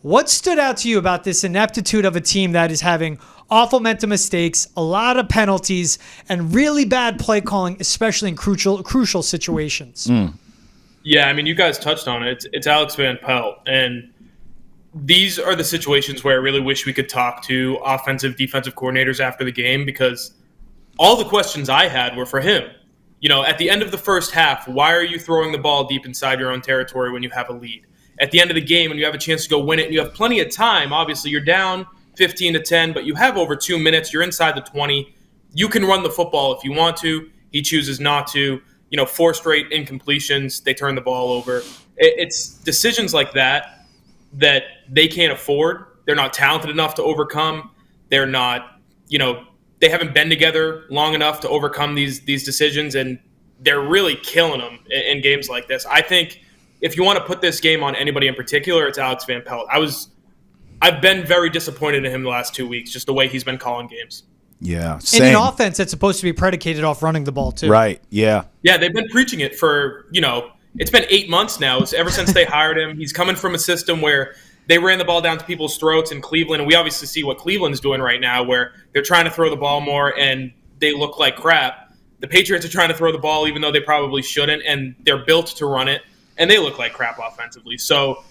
What stood out to you about this ineptitude of a team that is having awful mental mistakes, a lot of penalties, and really bad play calling, especially in crucial situations? Yeah, I mean, you guys touched on it. It's Alex Van Pelt, and these are the situations where I really wish we could talk to offensive, defensive coordinators after the game, because all the questions I had were for him. At the end of the first half, why are you throwing the ball deep inside your own territory when you have a lead? At the end of the game, when you have a chance to go win it and you have plenty of time, obviously you're down 15-10, but you have over 2 minutes. You're inside the 20. You can run the football if you want to. He chooses not to. 4 straight incompletions. They turn the ball over. It's decisions like that they can't afford. They're not talented enough to overcome. They're not, they haven't been together long enough to overcome these decisions, and they're really killing them in games like this. I think if you want to put this game on anybody in particular, it's Alex Van Pelt. I've been very disappointed in him the last 2 weeks, just the way he's been calling games. Yeah, same. In an offense that's supposed to be predicated off running the ball too. Right, yeah. Yeah, they've been preaching it for, it's been 8 months now. It's ever since they hired him. He's coming from a system where they ran the ball down to people's throats in Cleveland, and we obviously see what Cleveland's doing right now, where they're trying to throw the ball more and they look like crap. The Patriots are trying to throw the ball even though they probably shouldn't, and they're built to run it, and they look like crap offensively. So,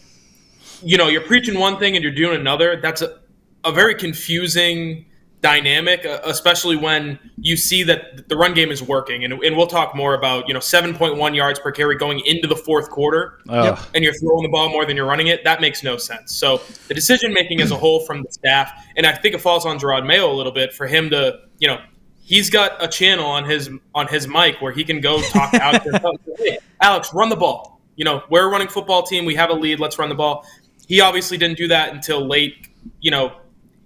you're preaching one thing and you're doing another. That's a very confusing dynamic, especially when you see that the run game is working. And we'll talk more about, 7.1 yards per carry going into the fourth quarter, and you're throwing the ball more than you're running it. That makes no sense. So the decision-making as a whole from the staff, and I think it falls on Jerod Mayo a little bit for him to, he's got a channel on his mic where he can go talk to Alex and tell him, hey, Alex, run the ball. We're a running football team. We have a lead. Let's run the ball. He obviously didn't do that until late,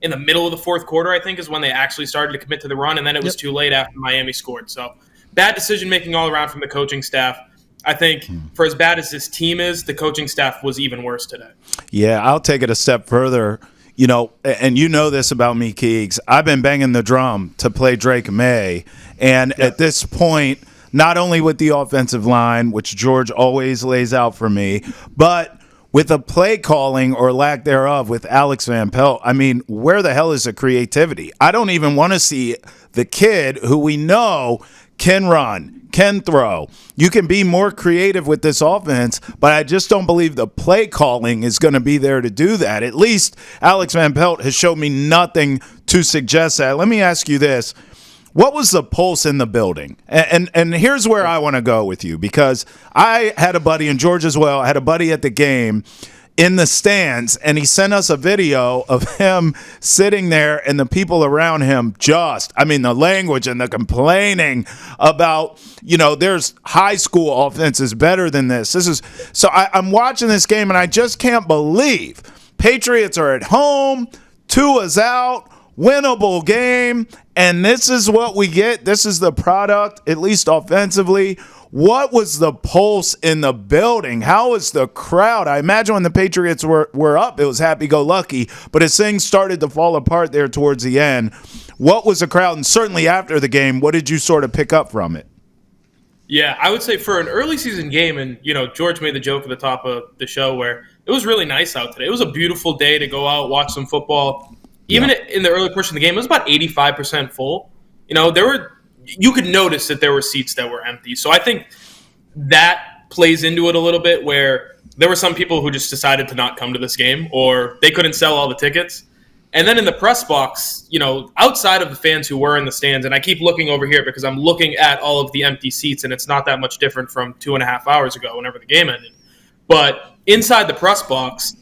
in the middle of the fourth quarter, I think, is when they actually started to commit to the run, and then it was too late after Miami scored. So bad decision-making all around from the coaching staff. I think for as bad as this team is, the coaching staff was even worse today. Yeah, I'll take it a step further. And you know this about me, Keegs. I've been banging the drum to play Drake May, and at this point, not only with the offensive line, which George always lays out for me, but with the play calling or lack thereof with Alex Van Pelt, I mean, where the hell is the creativity? I don't even want to see the kid who we know can run, can throw. You can be more creative with this offense, but I just don't believe the play calling is going to be there to do that. At least Alex Van Pelt has shown me nothing to suggest that. Let me ask you this. What was the pulse in the building? And here's where I want to go with you, because I had a buddy, and George as well, I had a buddy at the game in the stands, and he sent us a video of him sitting there and the people around him the language and the complaining about, there's high school offenses better than this. I'm watching this game, and I just can't believe Patriots are at home, Tua's out, winnable game, and this is what we get. This is the product, at least offensively. What was the pulse in the building? How was the crowd? I imagine when the Patriots were up, it was happy-go-lucky, but as things started to fall apart there towards the end, what was the crowd? And certainly after the game, what did you sort of pick up from it? Yeah, I would say for an early season game, and George made the joke at the top of the show where it was really nice out today. It was a beautiful day to go out, watch some football. Even in the early portion of the game, it was about 85% full. You could notice that there were seats that were empty. So I think that plays into it a little bit, where there were some people who just decided to not come to this game, or they couldn't sell all the tickets. And then in the press box, outside of the fans who were in the stands, and I keep looking over here because I'm looking at all of the empty seats, and it's not that much different from 2.5 hours ago whenever the game ended. But inside the press box,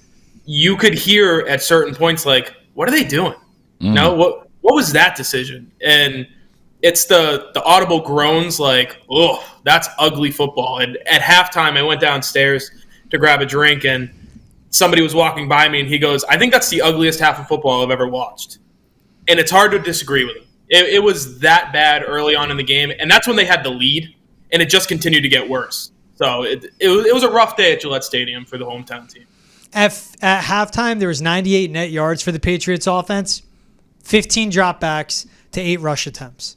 you could hear at certain points like, what are they doing? What was that decision? And it's the audible groans like, oh, that's ugly football. And at halftime, I went downstairs to grab a drink, and somebody was walking by me, and he goes, I think that's the ugliest half of football I've ever watched. And it's hard to disagree with him. It was that bad early on in the game, and that's when they had the lead, and it just continued to get worse. So it was a rough day at Gillette Stadium for the hometown team. At halftime, there was 98 net yards for the Patriots offense, 15 dropbacks to 8 rush attempts.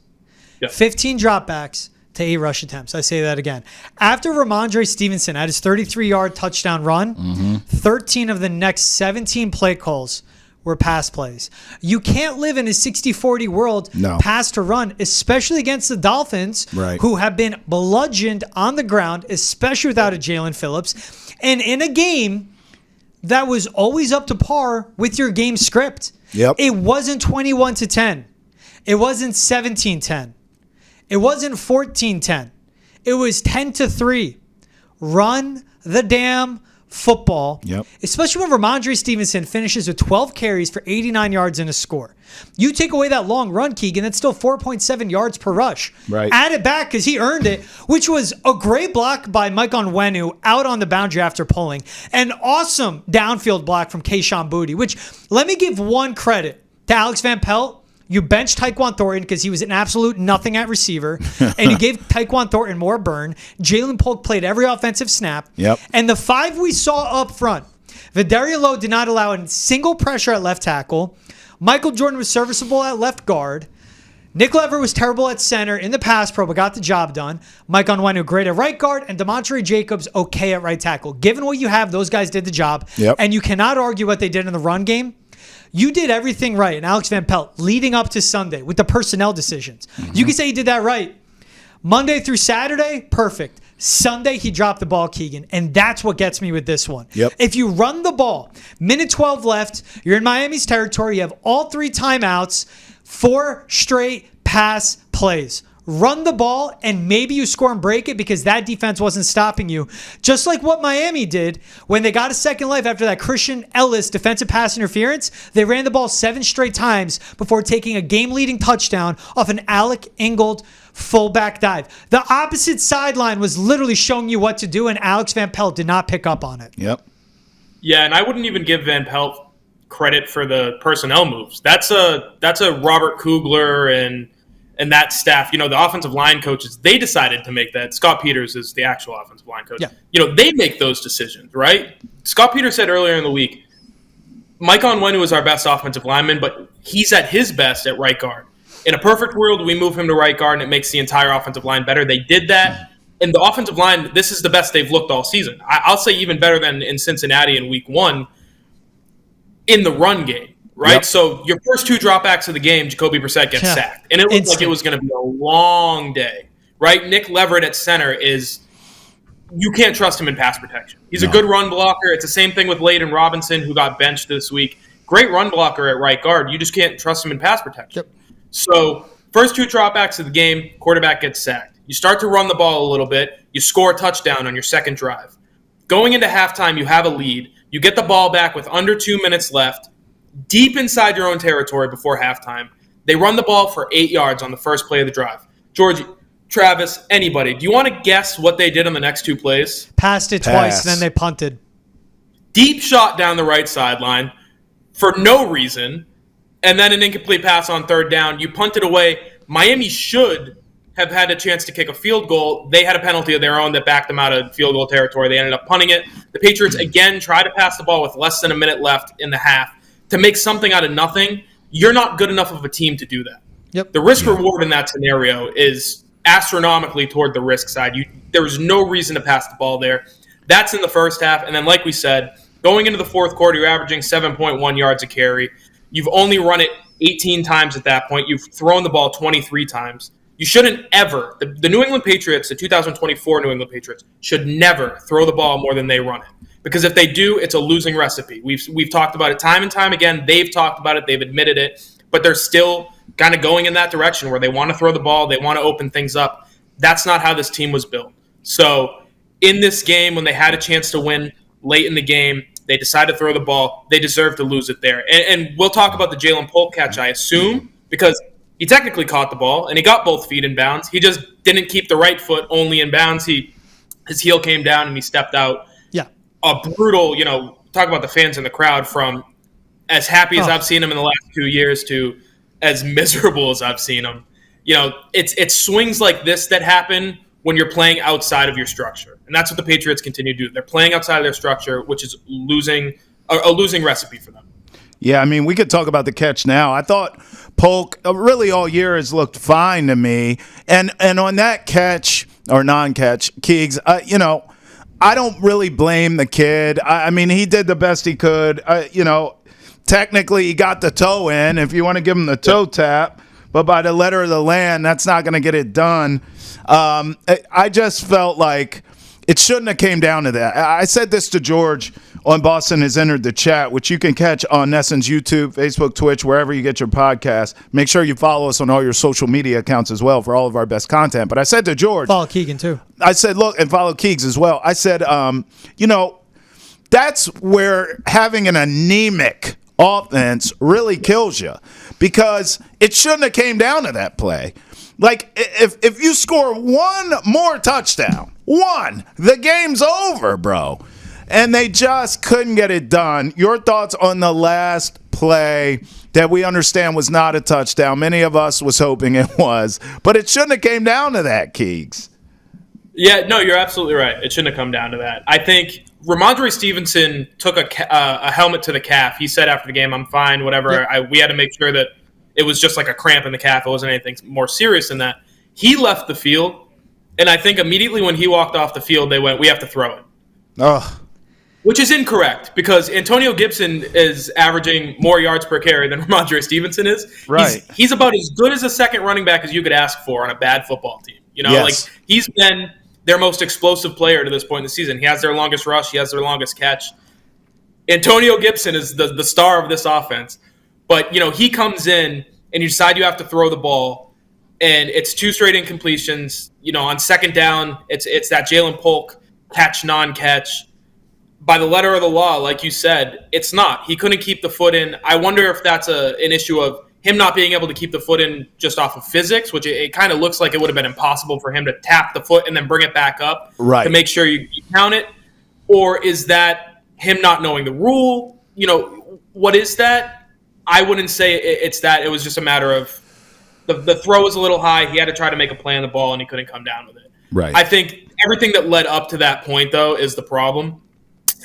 Yep. 15 dropbacks to 8 rush attempts. I say that again. After Rhamondre Stevenson had his 33-yard touchdown run, 13 of the next 17 play calls were pass plays. You can't live in a 60-40 world, pass to run, especially against the Dolphins, who have been bludgeoned on the ground, especially without a Jalen Phillips, and in a game that was always up to par with your game script. It wasn't 21-10. It wasn't 17-10. It wasn't 14-10. It was 10-3. Run the damn football, especially when Rhamondre Stevenson finishes with 12 carries for 89 yards and a score. You take away that long run, Keegan, that's still 4.7 yards per rush. Add it back because he earned it, which was a great block by Mike Onwenu out on the boundary after pulling. An awesome downfield block from Kayshon Boutte, which, let me give one credit to Alex Van Pelt. You benched Tyquan Thornton because he was an absolute nothing at receiver, and you gave Tyquan Thornton more burn. Jalen Polk played every offensive snap. And the 5 we saw up front, Vidaria Lowe did not allow a single pressure at left tackle. Michael Jordan was serviceable at left guard. Nick Lever was terrible at center in the pass pro, but got the job done. Mike Onwenu great at right guard, and Demontre Jacobs okay at right tackle. Given what you have, those guys did the job, and you cannot argue what they did in the run game. You did everything right, and Alex Van Pelt, leading up to Sunday with the personnel decisions. You can say he did that right. Monday through Saturday, perfect. Sunday, he dropped the ball, Keegan, and that's what gets me with this one. If you run the ball, minute 12 left, you're in Miami's territory, you have all 3 timeouts, 4 straight pass plays. Run the ball, and maybe you score and break it because that defense wasn't stopping you. Just like what Miami did when they got a second life after that Christian Ellis defensive pass interference. They ran the ball 7 straight times before taking a game-leading touchdown off an Alec Ingold fullback dive. The opposite sideline was literally showing you what to do, and Alex Van Pelt did not pick up on it. Yeah, and I wouldn't even give Van Pelt credit for the personnel moves. That's a Robert Kugler and that staff, the offensive line coaches, they decided to make that. Scott Peters is the actual offensive line coach. They make those decisions, right? Scott Peters said earlier in the week, Mike Onwenu is our best offensive lineman, but he's at his best at right guard. In a perfect world, we move him to right guard, and it makes the entire offensive line better. They did that. And the offensive line, this is the best they've looked all season. I'll say even better than in Cincinnati in week 1 in the run game. Right? So your first 2 dropbacks of the game, Jacoby Brissett gets sacked. And it looked like it was going to be a long day. Right? Nick Leverett at center you can't trust him in pass protection. He's a good run blocker. It's the same thing with Layden Robinson, who got benched this week. Great run blocker at right guard. You just can't trust him in pass protection. So first 2 dropbacks of the game, quarterback gets sacked. You start to run the ball a little bit. You score a touchdown on your second drive. Going into halftime, you have a lead. You get the ball back with under 2 minutes left. Deep inside your own territory before halftime. They run the ball for 8 yards on the first play of the drive. George, Travis, anybody, do you want to guess what they did on the next 2 plays? Passed it twice, then they punted. Deep shot down the right sideline for no reason, and then an incomplete pass on third down. You punted away. Miami should have had a chance to kick a field goal. They had a penalty of their own that backed them out of field goal territory. They ended up punting it. The Patriots, again, tried to pass the ball with less than a minute left in the half. To make something out of nothing, you're not good enough of a team to do that. The risk-reward in that scenario is astronomically toward the risk side. There was no reason to pass the ball there. That's in the first half. And then, like we said, going into the fourth quarter, you're averaging 7.1 yards a carry. You've only run it 18 times at that point. You've thrown the ball 23 times. You shouldn't ever – the New England Patriots, the 2024 New England Patriots, should never throw the ball more than they run it. Because if they do, it's a losing recipe. We've talked about it time and time again. They've talked about it. They've admitted it. But they're still kind of going in that direction where they want to throw the ball. They want to open things up. That's not how this team was built. So in this game, when they had a chance to win late in the game, they decided to throw the ball. They deserve to lose it there. And we'll talk about the Jalen Polk catch, I assume, because he technically caught the ball and he got both feet in bounds. He just didn't keep the right foot only in bounds. His heel came down and he stepped out. A brutal, talk about the fans in the crowd, from as happy as I've seen him in the last 2 years to as miserable as I've seen him. It's swings like this that happen when you're playing outside of your structure. And that's what the Patriots continue to do. They're playing outside of their structure, which is a losing recipe for them. Yeah, we could talk about the catch now. I thought Polk really all year has looked fine to me. And on that catch or non-catch, Keegs, I don't really blame the kid. I mean, he did the best he could. Technically he got the toe in if you want to give him the toe tap. But by the letter of the land, that's not going to get it done. I just felt like it shouldn't have came down to that. I said this to George on Boston Has Entered the Chat, which you can catch on Nesson's YouTube, Facebook, Twitch, wherever you get your podcast. Make sure you follow us on all your social media accounts as well for all of our best content. But I said to George. Follow Keegan, too. I said, look, and follow Keegs as well. I said, that's where having an anemic offense really kills you, because it shouldn't have came down to that play. Like, if you score one more touchdown, the game's over, bro. And they just couldn't get it done. Your thoughts on the last play that we understand was not a touchdown? Many of us was hoping it was, but it shouldn't have came down to that, Keegs. Yeah, no, you're absolutely right. It shouldn't have come down to that. I think Rhamondre Stevenson took a helmet to the calf. He said after the game, "I'm fine, whatever." Yeah. We had to make sure that it was just like a cramp in the calf. It wasn't anything more serious than that. He left the field, and I think immediately when he walked off the field, they went, "We have to throw it." Oh. Which is incorrect, because Antonio Gibson is averaging more yards per carry than Rhamondre Stevenson is. Right. He's about as good as a second running back as you could ask for on a bad football team. Yes. Like, he's been their most explosive player to this point in the season. He has their longest rush. He has their longest catch. Antonio Gibson is the star of this offense. But, he comes in and you decide you have to throw the ball, and it's 2 straight incompletions. On second down, it's that Jalen Polk catch, non-catch. By the letter of the law, like you said, it's not. He couldn't keep the foot in. I wonder if that's an issue of him not being able to keep the foot in just off of physics, which it kind of looks like it would have been impossible for him to tap the foot and then bring it back up to make sure you count it. Or is that him not knowing the rule? What is that? I wouldn't say it's that. It was just a matter of the throw was a little high. He had to try to make a play on the ball, and he couldn't come down with it. Right. I think everything that led up to that point, though, is the problem.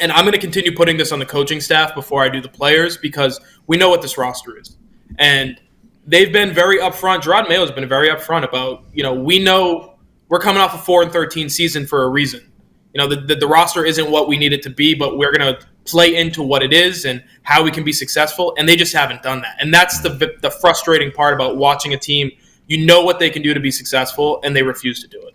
And I'm going to continue putting this on the coaching staff before I do the players, because we know what this roster is. And they've been very upfront. Jerod Mayo has been very upfront about, we know we're coming off a 4-13 season for a reason. The roster isn't what we need it to be, but we're going to play into what it is and how we can be successful. And they just haven't done that. And that's the frustrating part about watching a team. You know what they can do to be successful, and they refuse to do it.